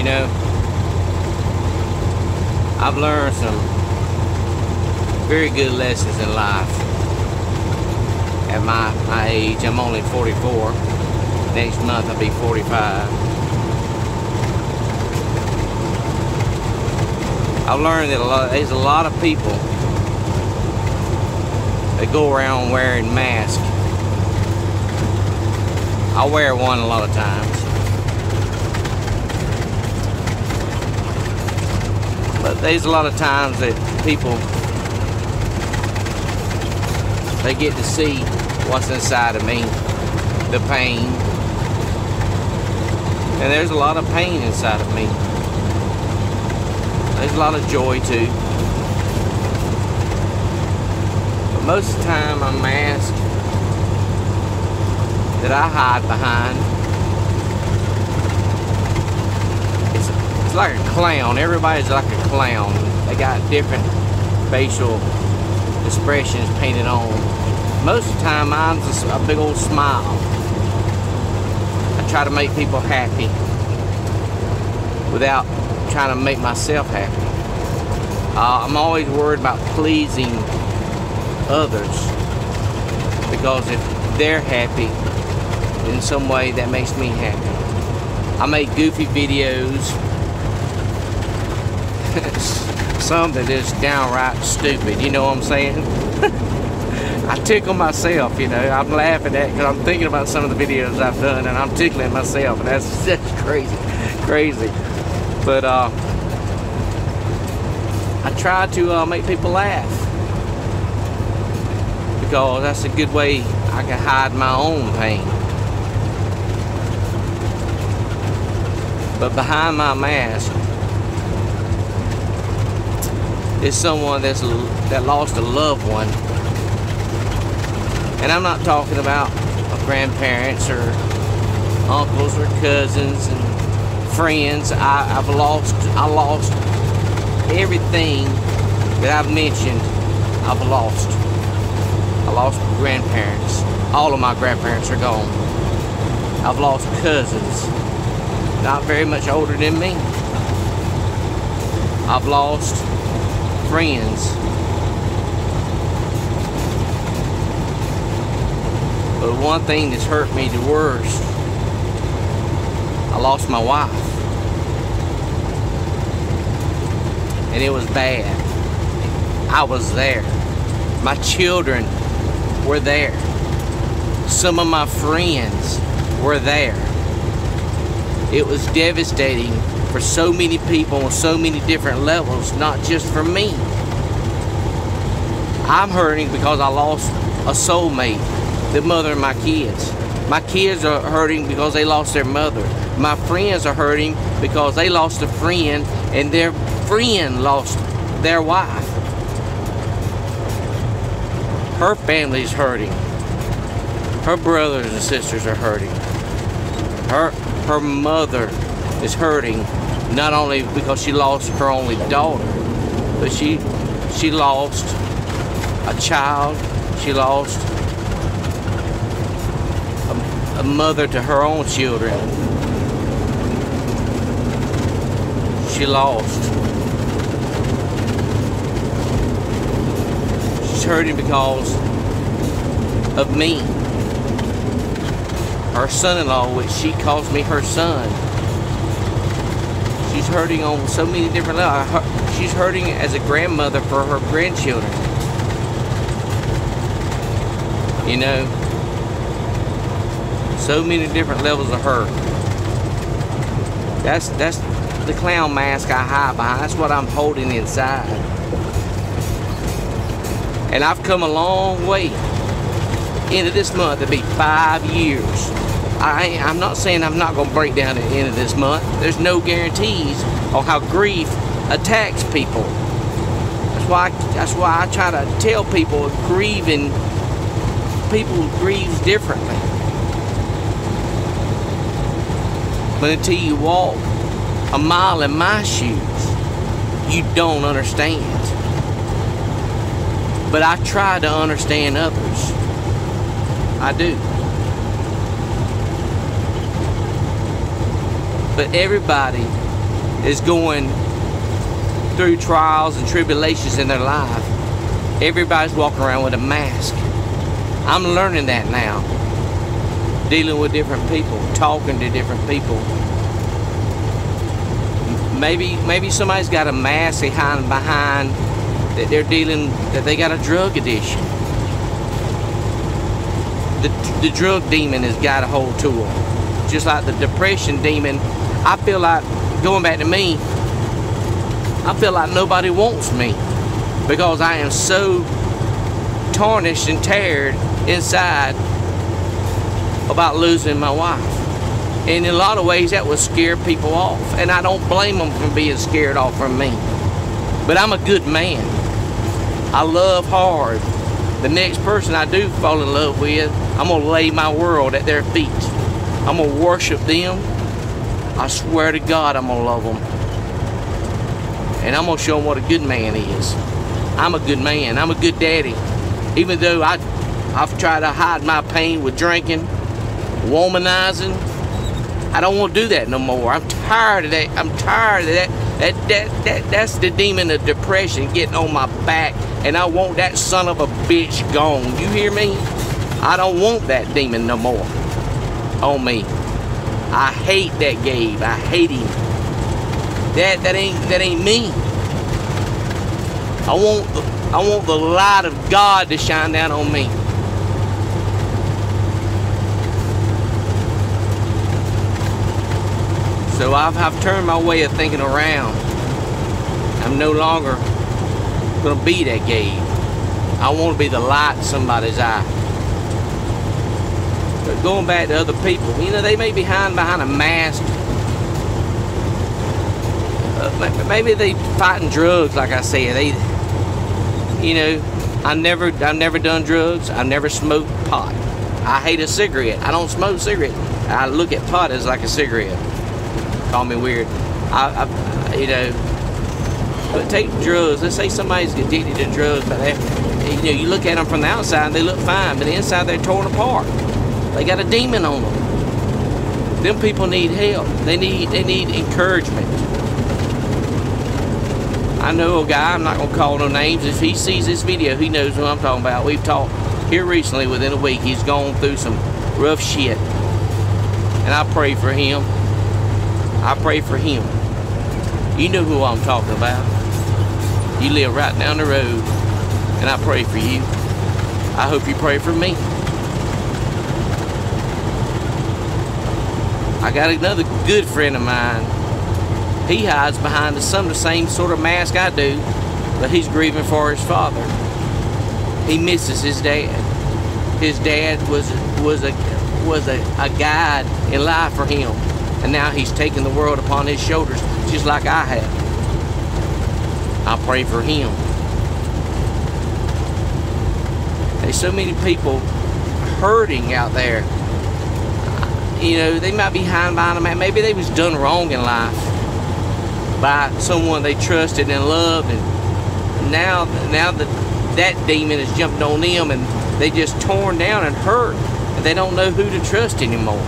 know, I've learned some very good lessons in life. At my age, I'm only 44. Next month I'll be 45. I've learned that there's a lot of people that go around wearing masks. I wear one a lot of times. But there's a lot of times that people, they get to see what's inside of me, the pain. And there's a lot of pain inside of me. There's a lot of joy too. But most of the time I'm masked that I hide behind. It's like a clown. Everybody's like a clown. They got different facial expressions painted on. Most of the time mine's a big old smile. I try to make people happy without trying to make myself happy. I'm always worried about pleasing others, because if they're happy in some way, that makes me happy. I make goofy videos, some that is downright stupid, you know what I'm saying? I tickle myself, you know. I'm laughing at it because I'm thinking about some of the videos I've done, and I'm tickling myself, and that's crazy. But I try to make people laugh, because that's a good way I can hide my own pain. But behind my mask is someone that lost a loved one. And I'm not talking about grandparents or uncles or cousins and friends. I lost everything that I've mentioned. I lost grandparents. All of my grandparents are gone. I've lost cousins, not very much older than me. I've lost friends. But one thing that's hurt me the worst, I lost my wife. And it was bad. I was there. My children were there. Some of my friends were there. It was devastating for so many people on so many different levels, not just for me. I'm hurting because I lost a soulmate, the mother of my kids. My kids are hurting because they lost their mother. My friends are hurting because they lost a friend, and their friend lost their wife. Her family's hurting. Her brothers and sisters are hurting. Her mother is hurting, not only because she lost her only daughter, but she lost a child. She lost a mother to her own children. She lost. She's hurting because of me. Her son-in-law, which she calls me her son. She's hurting on so many different levels. She's hurting as a grandmother for her grandchildren. You know, so many different levels of hurt. That's the clown mask I hide behind. That's what I'm holding inside. And I've come a long way. End of this month, it'll be 5 years. I'm not saying I'm not going to break down at the end of this month. There's no guarantees on how grief attacks people. That's why I try to tell people people grieve differently. But until you walk a mile in my shoes, you don't understand. But I try to understand others. I do. But everybody is going through trials and tribulations in their life, everybody's walking around with a mask. I'm learning that now. Dealing with different people, talking to different people. Maybe somebody's got a mask they hiding behind, that that they got a drug addiction. The drug demon has got a hold to them. Just like the depression demon, I feel like, going back to me, I feel like nobody wants me because I am so tarnished and teared inside about losing my wife. And in a lot of ways that would scare people off, and I don't blame them for being scared off from me. But I'm a good man. I love hard. The next person I do fall in love with, I'm gonna lay my world at their feet. I'm gonna worship them. I swear to God I'm gonna love them. And I'm gonna show them what a good man is. I'm a good man. I'm a good daddy. Even though I've tried to hide my pain with drinking, womanizing, I don't want to do that no more. I'm tired of that. I'm tired of that. That's the demon of depression getting on my back, and I want that son of a bitch gone. You hear me? I don't want that demon no more on me. I hate that Gabe. I hate him. That ain't me. I want the light of God to shine down on me. So I've turned my way of thinking around. I'm no longer gonna be that Gabe. I want to be the light in somebody's eye. But going back to other people, you know, they may be hiding behind a mask. Maybe they fighting drugs, like I said. You know, I've never done drugs. I've never smoked pot. I hate a cigarette. I don't smoke cigarettes. I look at pot as like a cigarette. Call me weird. You know, but take drugs. Let's say somebody's addicted to drugs, but you know, you look at them from the outside, they look fine, but inside they're torn apart. They got a demon on them. Them people need help. They need encouragement. I know a guy, I'm not going to call no names. If he sees this video, he knows who I'm talking about. We've talked here recently within a week. He's gone through some rough shit. And I pray for him. I pray for him. You know who I'm talking about. You live right down the road. And I pray for you. I hope you pray for me. I got another good friend of mine. He hides behind some of the same sort of mask I do, but he's grieving for his father. He misses his dad. His dad was a guide in life for him, and now he's taking the world upon his shoulders, just like I have. I pray for him. There's so many people hurting out there. You know, they might be hiding behind a mask. Maybe they was done wrong in life by someone they trusted and loved, and now that demon has jumped on them, and they just torn down and hurt, and they don't know who to trust anymore.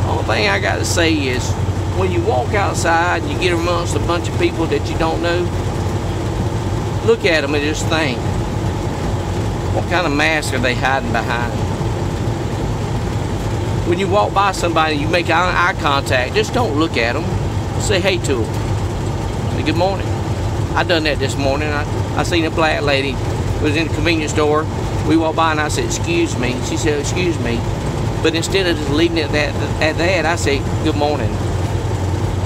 Only thing I got to say is, when you walk outside and you get amongst a bunch of people that you don't know, look at them and just think, what kind of mask are they hiding behind? When you walk by somebody, you make eye contact, just don't look at them. Say hey to them. Say good morning. I done that this morning. I seen a black lady was in a convenience store. We walked by and I said, excuse me. She said, excuse me. But instead of just leaving it at that, I said, good morning.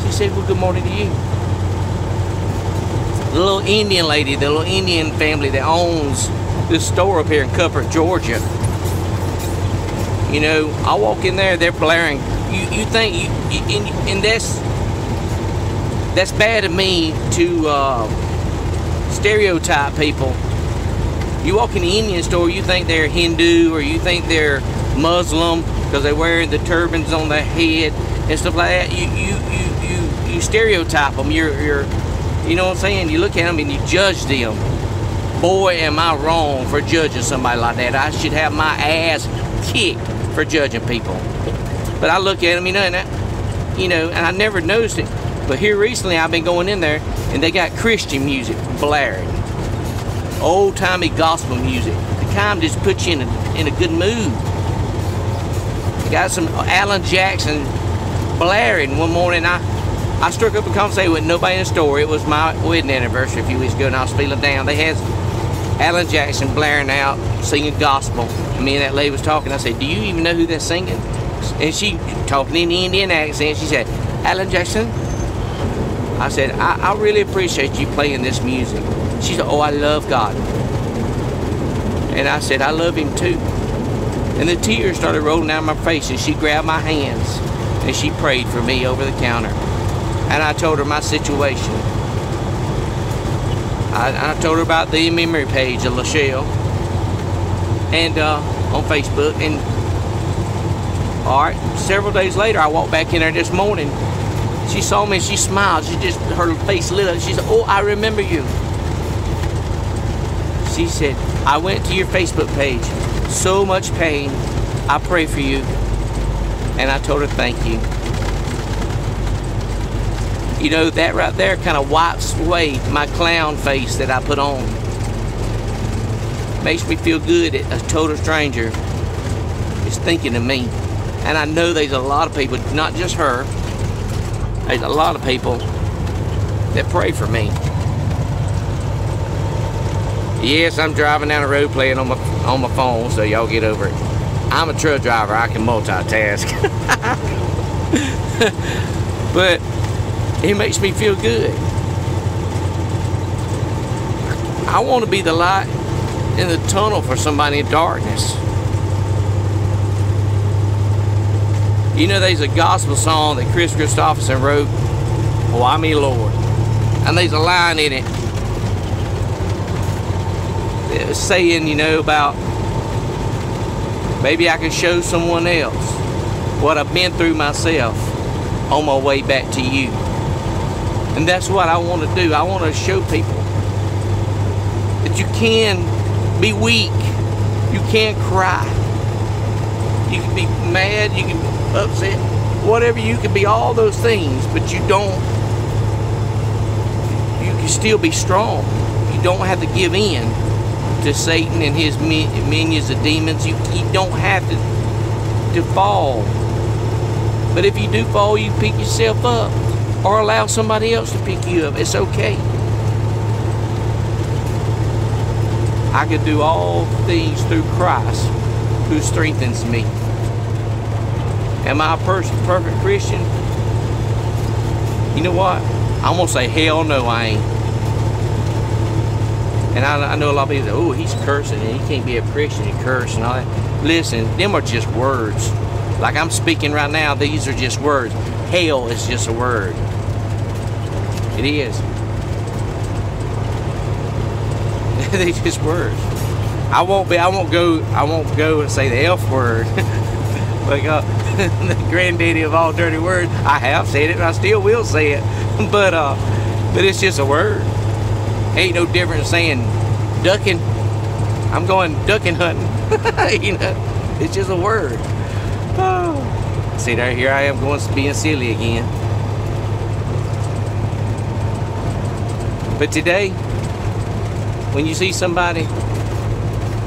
She said, well, good morning to you. The little Indian lady, the little Indian family that owns this store up here in Cuthbert, Georgia. You know, I walk in there, they're blaring. You think, and that's bad of me to stereotype people. You walk in the Indian store, you think they're Hindu or you think they're Muslim because they're wearing the turbans on their head and stuff like that. You stereotype them. You know what I'm saying? You look at them and you judge them. Boy, am I wrong for judging somebody like that. I should have my ass kicked for judging people. But I look at them, you know, and you know, and I never noticed it. But here recently, I've been going in there, and they got Christian music blaring, old-timey gospel music. The kind just puts you in a good mood. They got some Alan Jackson blaring. One morning, I struck up a conversation with nobody in the store. It was my wedding anniversary a few weeks ago, and I was feeling down. They had Alan Jackson blaring out, singing gospel. And me and that lady was talking. I said, "Do you even know who that's singing?" And she, talking in the Indian accent, she said, "Alan Jackson." I said, I really appreciate you playing this music. She said, "Oh, I love God." And I said, "I love him too." And the tears started rolling down my face, and she grabbed my hands, and she prayed for me over the counter. And I told her my situation. I told her about the memory page of Lachelle, and on Facebook. And all right, several days later, I walked back in there this morning. She saw me and she smiled. Her face lit up. She said, "Oh, I remember you." She said, "I went to your Facebook page. So much pain. I pray for you." And I told her thank you. You know, that right there kind of wipes away my clown face that I put on. Makes me feel good that a total stranger is thinking of me. And I know there's a lot of people, not just her, there's a lot of people that pray for me. Yes, I'm driving down the road playing on my phone, so y'all get over it. I'm a truck driver, I can multitask. But it makes me feel good. I want to be the light in the tunnel for somebody in darkness. You know, there's a gospel song that Chris Christopherson wrote, "Why Me Lord?" And there's a line in it that was saying, you know, about maybe I can show someone else what I've been through myself on my way back to you. And that's what I want to do. I want to show people that you can be weak, you can cry, you can be mad, you can be upset, whatever, you can be all those things, but you can still be strong. You don't have to give in to Satan and his minions, the demons. You don't have to fall. But if you do fall, you pick yourself up, or allow somebody else to pick you up. It's okay. I can do all things through Christ who strengthens me. Am I a perfect Christian? You know what? I'm going to say, hell no, I ain't. And I know a lot of people say, "Oh, he's cursing and he can't be a Christian and curse and all that." Listen, them are just words. Like I'm speaking right now, these are just words. Hell is just a word. It is. They're just words. I won't go and say the F word. Like the granddaddy of all dirty words. I have said it and I still will say it. But it's just a word. Ain't no different than saying ducking. I'm going ducking hunting. You know, it's just a word. Oh. See there, here I am going being silly again. But today, when you see somebody,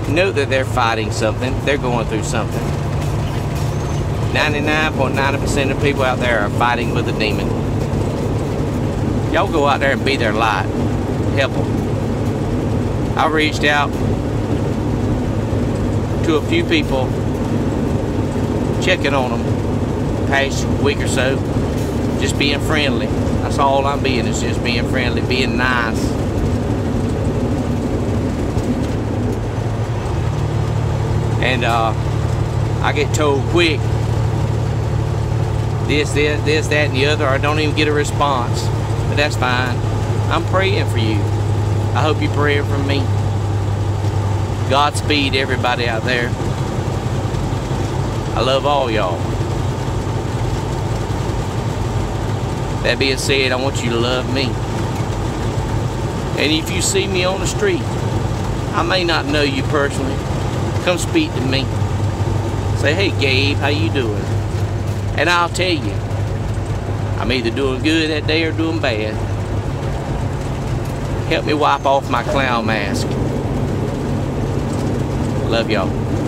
know that they're fighting something, they're going through something. 99.9% of people out there are fighting with a demon. Y'all go out there and be their light. Help them. I reached out to a few people, checking on them past week or so, just being friendly. That's all I'm being, is just being friendly, being nice. And I get told quick, this, that, and the other. I don't even get a response, but that's fine. I'm praying for you. I hope you're praying for me. Godspeed, everybody out there. I love all y'all. That being said, I want you to love me. And if you see me on the street, I may not know you personally. Come speak to me. Say, "Hey Gabe, how you doing?" And I'll tell you. I'm either doing good that day or doing bad. Help me wipe off my clown mask. Love y'all.